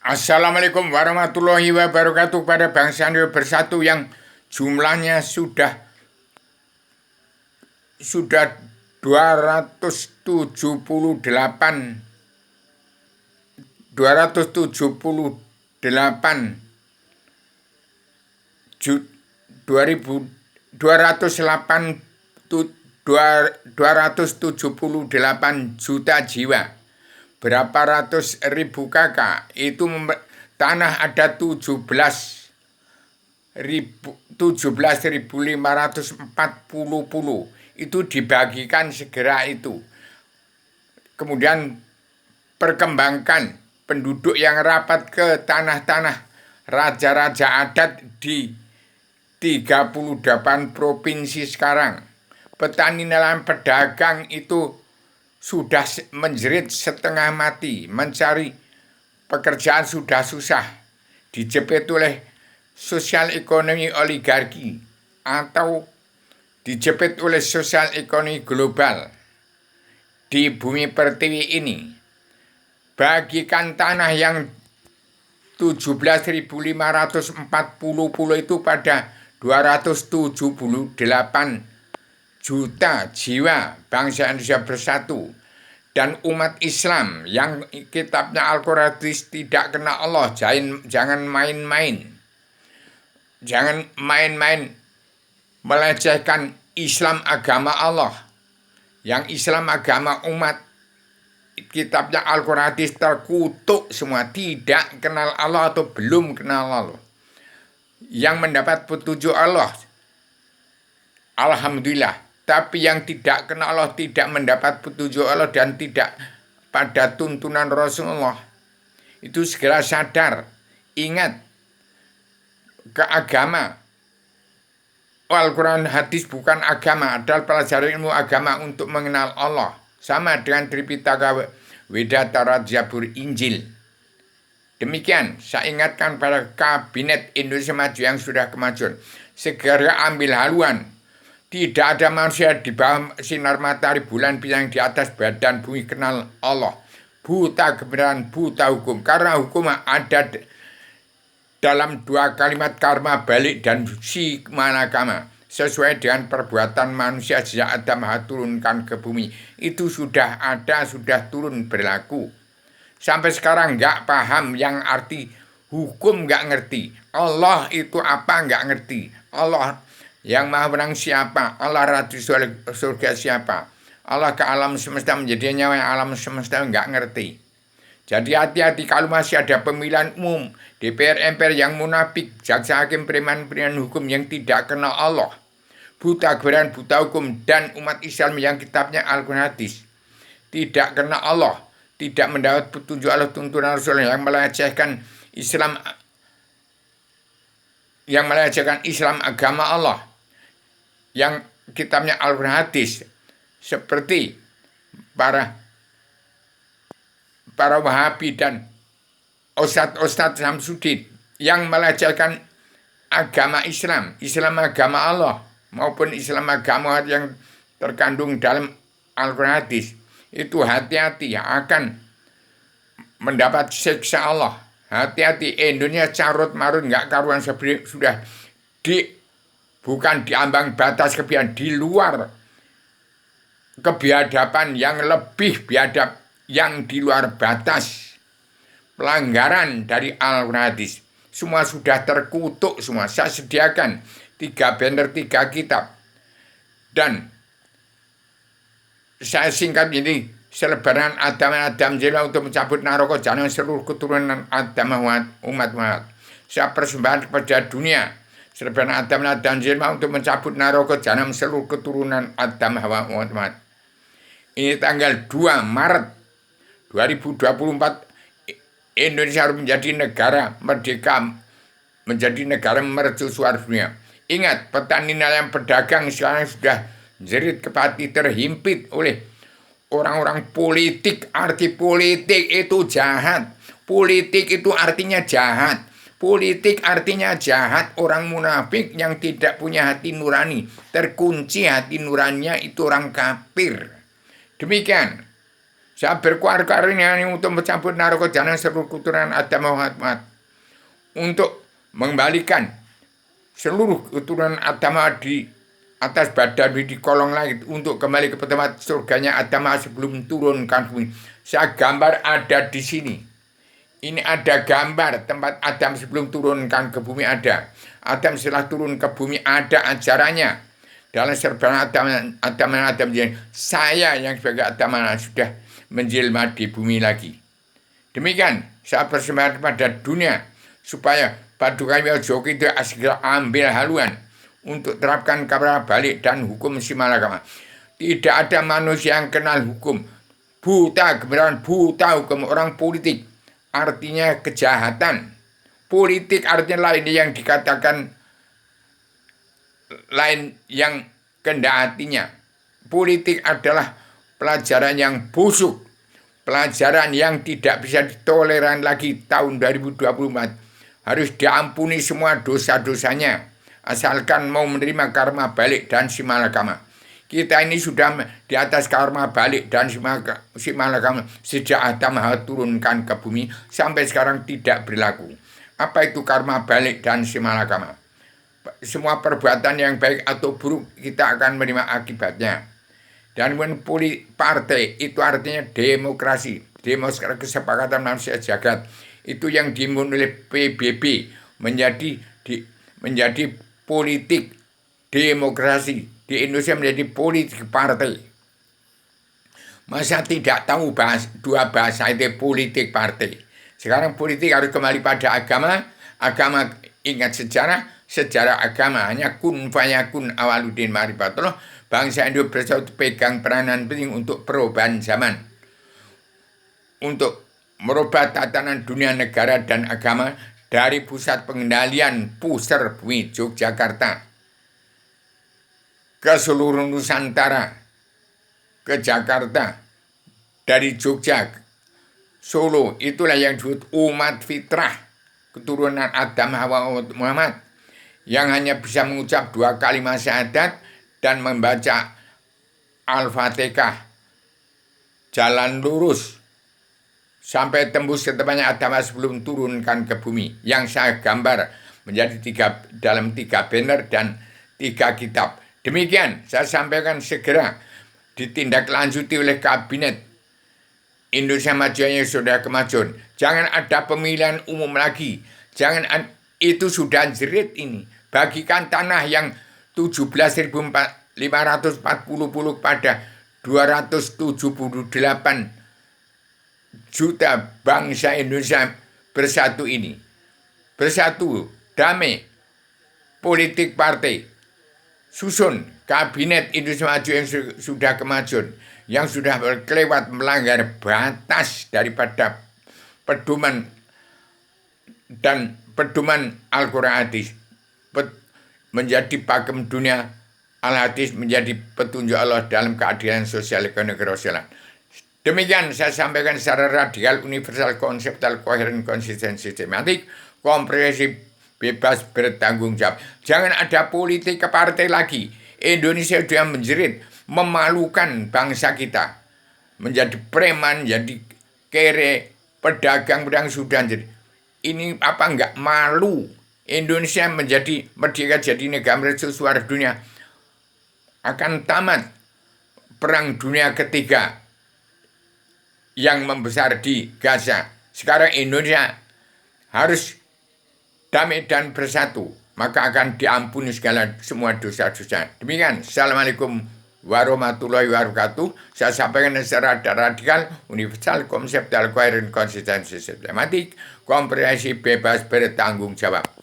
Assalamualaikum warahmatullahi wabarakatuh pada bangsa Indonesia bersatu yang jumlahnya sudah 278 278 ju- 2000 208 278 juta jiwa. Berapa ratus ribu kakak itu tanah ada 17.540 itu dibagikan segera itu. Kemudian perkembangkan penduduk yang rapat ke tanah-tanah raja-raja adat di 38 provinsi sekarang. Petani nelayan pedagang itu sudah menjerit setengah mati, mencari pekerjaan sudah susah, dijepit oleh sosial ekonomi oligarki atau dijepit oleh sosial ekonomi global di bumi pertiwi ini. Bagikan tanah yang 17.540 itu pada 278 juta jiwa bangsa Indonesia bersatu dan umat Islam yang kitabnya Al-Quran tidak kenal Allah. Jangan main-main melecehkan Islam agama Allah, yang Islam agama umat kitabnya Al-Quran terkutuk semua, tidak kenal Allah atau belum kenal Allah. Yang mendapat petunjuk Allah, alhamdulillah. Tapi yang tidak kenal Allah, tidak mendapat petunjuk Allah dan tidak pada tuntunan Rasulullah, itu segera sadar. Ingat, ke agama Al-Quran hadis bukan agama, adalah pelajaran ilmu agama untuk mengenal Allah. Sama dengan Tripitaka, Vedatara, Zabur, Injil. Demikian saya ingatkan pada kabinet Indonesia Maju yang sudah kemajuan, segera ambil haluan. Tidak ada manusia di bawah sinar matahari bulan bintang di atas badan bumi kenal Allah. Buta kebenaran, buta hukum. Karena hukum ada dalam dua kalimat karma balik dan si manakama. Sesuai dengan perbuatan manusia sejak Adam turunkan ke bumi. Itu sudah ada, sudah turun berlaku. Sampai sekarang nggak paham yang arti hukum, nggak ngerti. Allah itu apa nggak ngerti. Allah yang maha menang siapa? Allah ratu surga siapa? Allah ke alam semesta menjadi nyawa alam semesta nggak ngerti. Jadi hati-hati kalau masih ada pemilihan umum, DPR MPR yang munafik, jaksa hakim preman-preman hukum yang tidak kenal Allah, buta kebenaran, buta hukum, dan umat Islam yang kitabnya Al-Quran hadis tidak kenal Allah, tidak mendapat petunjuk Allah tuntunan Rasul, yang melecehkan Islam agama Allah, yang kitabnya Al-Quran hadis, seperti para Wahabi dan Ustadz Samsudin yang melecehkan agama Islam agama Allah maupun Islam agama yang terkandung dalam Al-Quran hadis, itu hati-hati akan mendapat siksa Allah. Hati-hati, Indonesia carut marut nggak karuan, sudah bukan di ambang batas kebiadaban, di luar kebiadaban yang lebih biadab, yang di luar batas pelanggaran dari Al-Quran hadis. Semua sudah terkutuk semua. Saya sediakan 3 banner 3 kitab. Dan saya singkat ini, selebaran Adam Jelma untuk mencabut naroko jahanam seluruh keturunan Adam umat Muhammad. Saya persembahkan kepada dunia selebaran Adam Jelma untuk mencabut naroko jahanam seluruh keturunan Adam Hawa Muhammad. Ini tanggal 2 Maret 2024, Indonesia harus menjadi negara merdeka, menjadi negara mercusuar dunia. Ingat, petani nelayan pedagang sekarang sudah jerit kepati, terhimpit oleh orang-orang politik. Arti politik itu jahat. Politik itu artinya jahat. Politik artinya jahat. Orang munafik yang tidak punya hati nurani, terkunci hati nuraninya, itu orang kafir. Demikian. Saya berkuar-kuar ini untuk mencabut narkoba seluruh keturunan Adam Muhammad, untuk mengembalikan seluruh keturunan Adam di atas badan di kolong langit untuk kembali ke tempat surganya Adam sebelum turunkan bumi. Saya gambar ada di sini. Ini ada gambar tempat Adam sebelum turunkan ke bumi ada. Adam setelah turun ke bumi ada ajarannya. Dalam serbanan Adam saya yang sebagai Adam sudah menjelma di bumi lagi. Demikian saya persembahkan pada dunia supaya paduka Joki itu segera ambil haluan untuk terapkan kabar balik dan hukum simalakama. Tidak ada manusia yang kenal hukum. Buta kebenaran, buta hukum orang politik. Artinya kejahatan. Politik artinya lain yang dikatakan lain yang kehendak hatinya. Politik adalah pelajaran yang busuk, pelajaran yang tidak bisa ditoleran lagi tahun 2024. Harus diampuni semua dosa-dosanya, asalkan mau menerima karma balik dan simalakama. Kita ini sudah di atas karma balik dan simalakama sejak Adam turunkan ke bumi sampai sekarang tidak berlaku. Apa itu karma balik dan simalakama? Semua perbuatan yang baik atau buruk kita akan menerima akibatnya. Dan partai itu artinya demokrasi, kesepakatan manusia jagat. Itu yang dibangun oleh PBB menjadi politik demokrasi. Di Indonesia menjadi politik partai. Masa tidak tahu dua bahasa itu politik partai. Sekarang politik harus kembali pada agama. Agama ingat sejarah agama hanya kun fayakun awaludin marifatullah. Bangsa Indonesia pegang peranan penting untuk perubahan zaman. Untuk merubah tatanan dunia negara dan agama dari pusat pengendalian pusar bumi Yogyakarta ke seluruh Nusantara, ke Jakarta, dari Jogja, Solo. Itulah yang disebut umat fitrah, keturunan Adam Hawa Muhammad, yang hanya bisa mengucap 2 kalimat syahadat dan membaca Al-Fatihah, jalan lurus sampai tembus ke tempatnya Adam sebelum turunkan ke bumi. Yang saya gambar menjadi dalam 3 banner dan 3 kitab. Demikian saya sampaikan segera ditindaklanjuti oleh kabinet Indonesia Maju yang sudah kemajuan. Jangan ada pemilihan umum lagi. Itu sudah jerit ini. Bagikan tanah yang 17.540 pada 278 juta bangsa Indonesia bersatu ini. Bersatu, damai, politik partai. Susun kabinet Indonesia Maju yang sudah kemajuan, yang sudah berkelewat melanggar batas daripada pedoman dan pedoman Al-Quran hadis, menjadi pakem dunia Al-Hadis, menjadi petunjuk Allah dalam keadilan sosial ekonomi kerosialan. Demikian saya sampaikan secara radikal, universal, konseptual, koheren, konsisten, sistematik, komprehensif, bebas, bertanggung jawab. Jangan ada politik ke partai lagi. Indonesia sudah menjerit, memalukan bangsa kita. Menjadi preman, jadi kere, pedagang sudah jadi. Ini apa enggak malu? Indonesia menjadi merdeka, jadi negara mercusuar dunia. Akan tamat perang dunia ketiga yang membesar di Gaza. Sekarang Indonesia harus damai dan bersatu, maka akan diampuni semua dosa-dosa. Demikian, Assalamualaikum warahmatullahi wabarakatuh. Saya sampaikan secara radikal, universal, konseptual, koheren, konsisten, sistematik, komprehensif, bebas, bertanggung jawab.